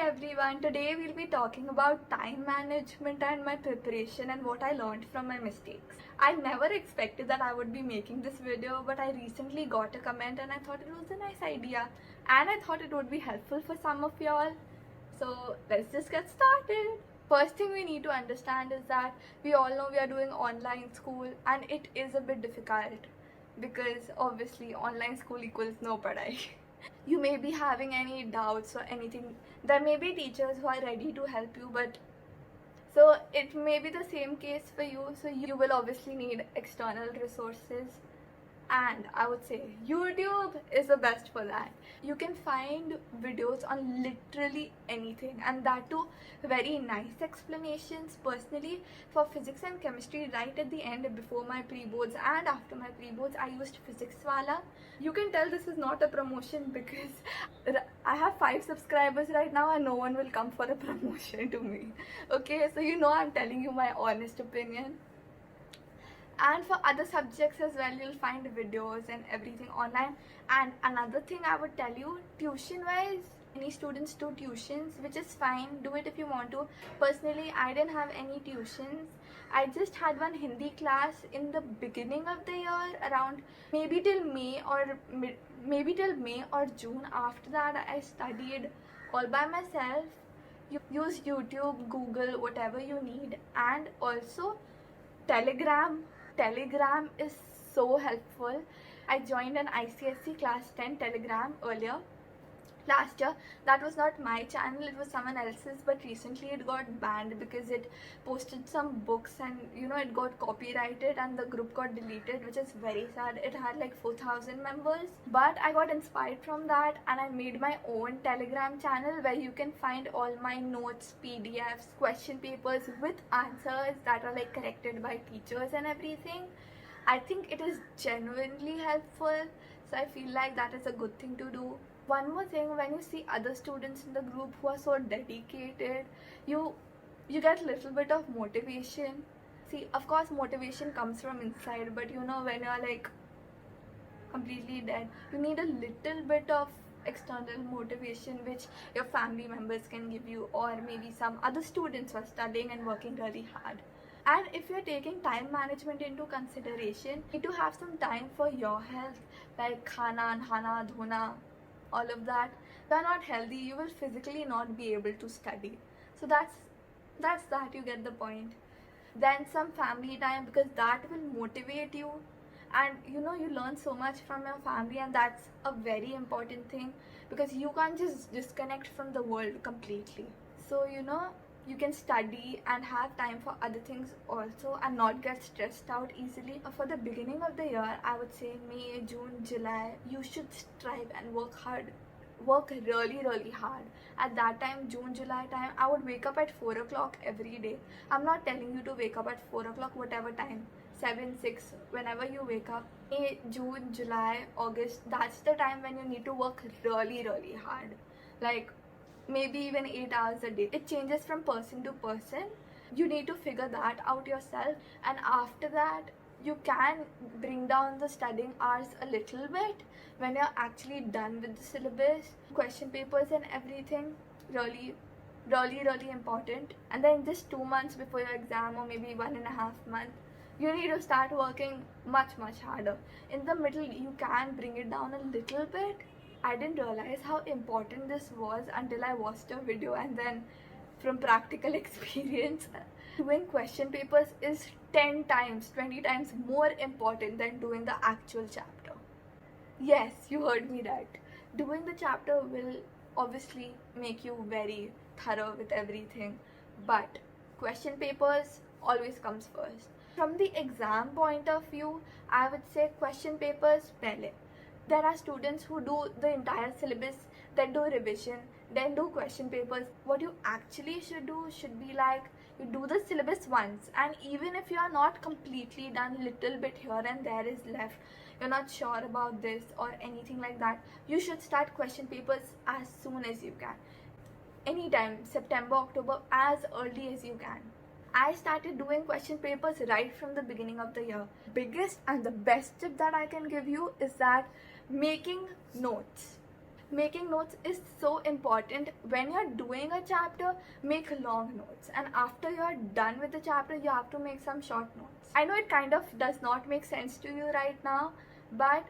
everyone, today we'll be talking about time management and my preparation and what I learned from my mistakes. I never expected that I would be making this video, but I recently got a comment and I thought it was a nice idea and I thought it would be helpful for some of y'all. So let's just get started. First thing we need to understand is that we all know we are doing online school and it is a bit difficult because obviously online school equals no padai. You may be having any doubts or anything. There may be teachers who are ready to help you, but so it may be the same case for you. So you will obviously need external resources, and I would say YouTube is the best for that. You can find videos on literally anything, and that too very nice explanations. Personally, for physics and chemistry, right at the end before my pre-boards and after my pre-boards, I used physics wala. You can tell this is not a promotion because I have 5 subscribers right now and no one will come for a promotion to me. Okay, so you know I'm telling you my honest opinion. And for other subjects as well, you'll find videos and everything online. And another thing I would tell you, tuition wise, many students do tuitions, which is fine, do it if you want to. Personally, I didn't have any tuitions. I just had one Hindi class in the beginning of the year, around maybe till May or June. After that, I studied all by myself. You use YouTube, Google, whatever you need. And also Telegram is so helpful. I joined an ICSE class 10 Telegram earlier last year. That was not my channel, it was someone else's, but recently it got banned because it posted some books and it got copyrighted and the group got deleted, which is very sad. It had like 4,000 members, but I got inspired from that and I made my own Telegram channel where you can find all my notes, PDFs, question papers with answers that are like corrected by teachers and everything. I think it is genuinely helpful, so I feel like that is a good thing to do. One more thing, when you see other students in the group who are so dedicated, you get a little bit of motivation. See, of course motivation comes from inside, but when you're like completely dead, you need a little bit of external motivation which your family members can give you, or maybe some other students who are studying and working really hard. And if you're taking time management into consideration, you need to have some time for your health, like khana, nhana, dhona, all of that. If you're not healthy, you will physically not be able to study. So that's that, you get the point. Then some family time, because that will motivate you, and you learn so much from your family, and that's a very important thing because you can't just disconnect from the world completely. So you can study and have time for other things also and not get stressed out easily. For the beginning of the year, I would say May, June, July, you should strive and work hard. Work really, really hard. At that time, June, July time, I would wake up at 4 o'clock every day. I'm not telling you to wake up at 4 o'clock, whatever time, 7, 6, whenever you wake up. May, June, July, August, that's the time when you need to work really, really hard. Like maybe even 8 hours a day. It changes from person to person. You need to figure that out yourself, and after that you can bring down the studying hours a little bit when you're actually done with the syllabus, question papers and everything. Really, really, really important. And then just 2 months before your exam, or maybe 1.5 months, you need to start working much harder. In the middle you can bring it down a little bit. I didn't realize how important this was until I watched a video, and then from practical experience, doing question papers is 10 times, 20 times more important than doing the actual chapter. Yes, you heard me right. Doing the chapter will obviously make you very thorough with everything, but question papers always comes first. From the exam point of view, I would say question papers pehle. There are students who do the entire syllabus, then do revision, then do question papers. What you actually should do should be like, you do the syllabus once, and even if you are not completely done, little bit here and there is left, you're not sure about this or anything like that, you should start question papers as soon as you can. Anytime, September, October, as early as you can. I started doing question papers right from the beginning of the year. Biggest and the best tip that I can give you is that making notes. Making notes is so important. When you're doing a chapter, make long notes, and after you're done with the chapter, you have to make some short notes. I know it kind of does not make sense to you right now, but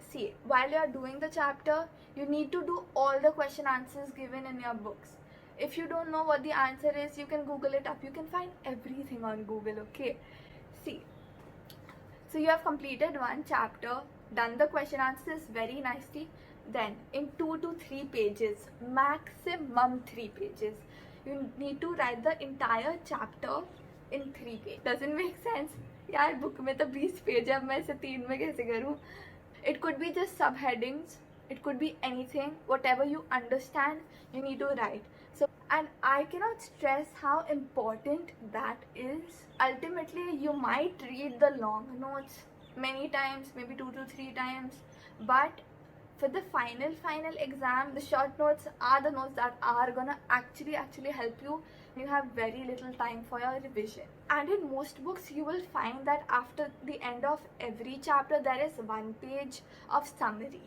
see, while you're doing the chapter, you need to do all the question answers given in your books. If you don't know what the answer is, you can Google it up. You can find everything on Google, okay? See, so you have completed one chapter, done the question answers very nicely. Then in 2 to 3 pages, maximum 3 pages, you need to write the entire chapter in 3 pages. Doesn't make sense? यार book में तो 20 page है, अब मैं इसे 3 में कैसे करूँ? It could be just subheadings. It could be anything. Whatever you understand, you need to write. So, and I cannot stress how important that is. Ultimately, you might read the long notes many times, maybe 2 to 3 times, but for the final exam, the short notes are the notes that are gonna actually help you. You have very little time for your revision. And in most books, you will find that after the end of every chapter, there is 1 page of summary.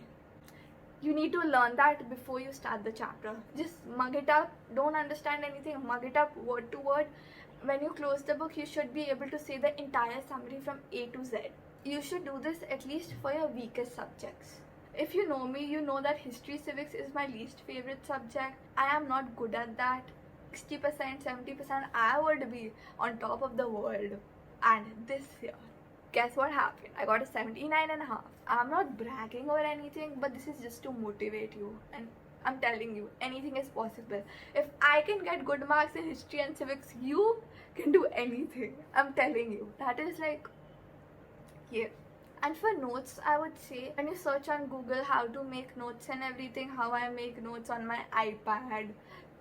You need to learn that before you start the chapter. Just mug it up. Don't understand anything, mug it up word to word. When you close the book, you should be able to say the entire summary from A to Z. You should do this at least for your weakest subjects. If you know me, you know that history civics is my least favorite subject. I am not good at that. 60%, 70%, I would be on top of the world. And this year, guess what happened? I got a 79.5. I'm not bragging or anything, but this is just to motivate you. And I'm telling you, anything is possible. If I can get good marks in history and civics, you can do anything. I'm telling you. That is like, yeah. And for notes, I would say, when you search on Google how to make notes and everything, how I make notes on my iPad,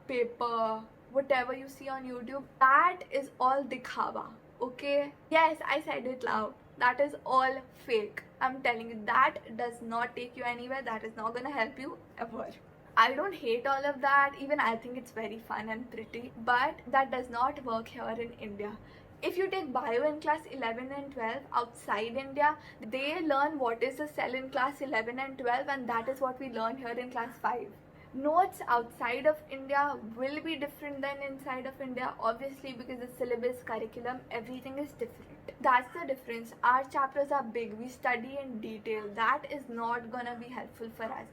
paper, whatever you see on YouTube, that is all dikhawa, okay? Yes, I said it loud. That is all fake. I'm telling you, that does not take you anywhere. That is not gonna help you ever. I don't hate all of that. Even I think it's very fun and pretty, but that does not work here in India. If you take bio in class 11 and 12 outside India, they learn what is a cell in class 11 and 12, and that is what we learn here in class 5. Notes outside of India will be different than inside of India, obviously, because the syllabus, curriculum, everything is different. That's the difference. Our chapters are big. We study in detail. That is not gonna be helpful for us.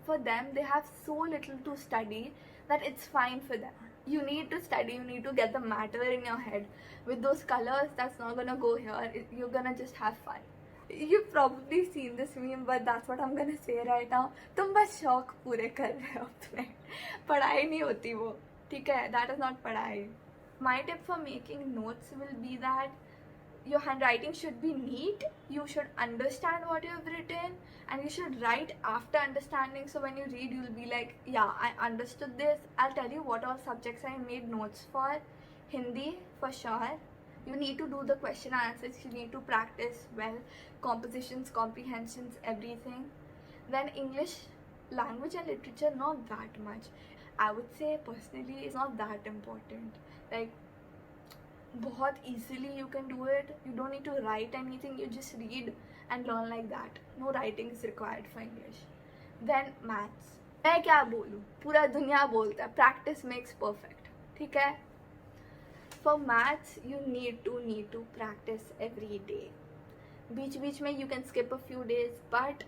For them, they have so little to study that it's fine for them. You need to study, you need to get the matter in your head. With those colors, that's not gonna go here. You're gonna just have fun. You've probably seen this meme, but that's what I'm gonna say right now. तुम बस शौक पूरे कर रहे हो अपने, पढ़ाई नहीं होती वो, ठीक है? That is not पढ़ाई. My tip for making notes will be that your handwriting should be neat. You should understand what you have written, and you should write after understanding. So when you read, you'll be like, yeah, I understood this. I'll tell you what all subjects I made notes for. Hindi, for sure. You need to do the question answers. You need to practice well. Compositions, comprehensions, everything. Then English, language and literature, not that much. I would say personally, it's not that important. Like, बहुत easily you can do it. You don't need to write anything. You just read and learn like that. No writing is required for English. Then maths. मैं क्या बोलूँ? पूरा दुनिया बोलता है. Practice makes perfect. ठीक है? For maths, you need to practice every day. बीच में you can skip a few days, but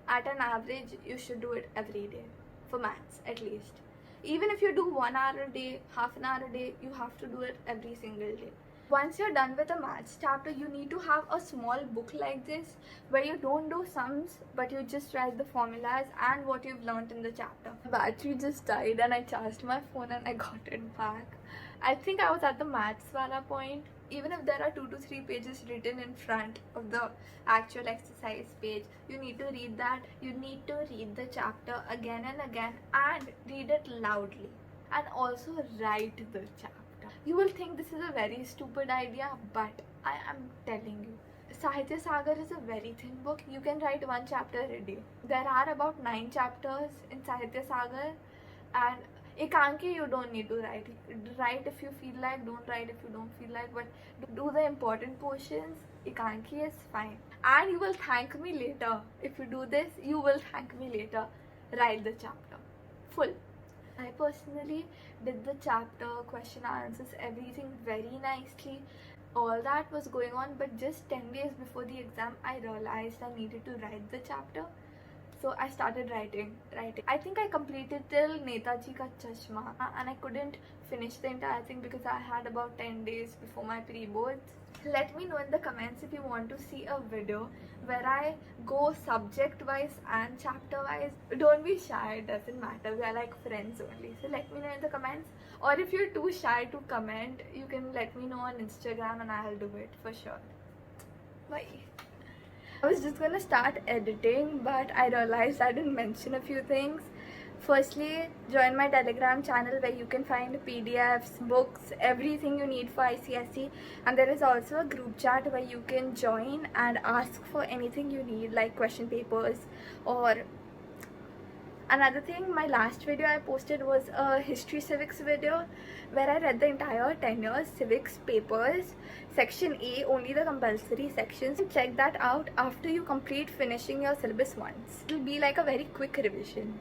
at an average, you should do it every day. For maths, at least. Even if you do 1 hour a day, half an hour a day, you have to do it every single day. Once you're done with a maths chapter, you need to have a small book like this where you don't do sums, but you just write the formulas and what you've learned in the chapter. Battery just died and I charged my phone and I got it back. I think I was at the maths wala point. Even if there are 2 to 3 pages written in front of the actual exercise page, you need to read that. You need to read the chapter again and again and read it loudly, and also write the chapter. You will think this is a very stupid idea, but I am telling you, Sahitya Sagar is a very thin book. You can write 1 chapter a day. There are about 9 chapters in Sahitya Sagar, and Ekanki, you don't need to write. Write if you feel like, don't write if you don't feel like, but do the important portions. Ekanki is fine. And you will thank me later. If you do this, you will thank me later. write the chapter full. I personally did the chapter, question answers, everything very nicely. All that was going on, but just 10 days before the exam, I realized I needed to write the chapter. So I started writing. I think I completed till Netaji Ka Chashma, and I couldn't finish the entire thing because I had about 10 days before my pre-boards. Let me know in the comments if you want to see a video where I go subject wise and chapter wise. Don't be shy, it doesn't matter, we are like friends only. So let me know in the comments, or if you're too shy to comment, you can let me know on Instagram and I'll do it for sure. Bye. I was just gonna start editing, but I realized I didn't mention a few things. Firstly, join my Telegram channel where you can find PDFs, books, everything you need for ICSE, and there is also a group chat where you can join and ask for anything you need, like question papers or another thing. My last video I posted was a history civics video where I read the entire 10 years civics papers, section A, only the compulsory sections. Check that out after you complete finishing your syllabus once. It will be like a very quick revision.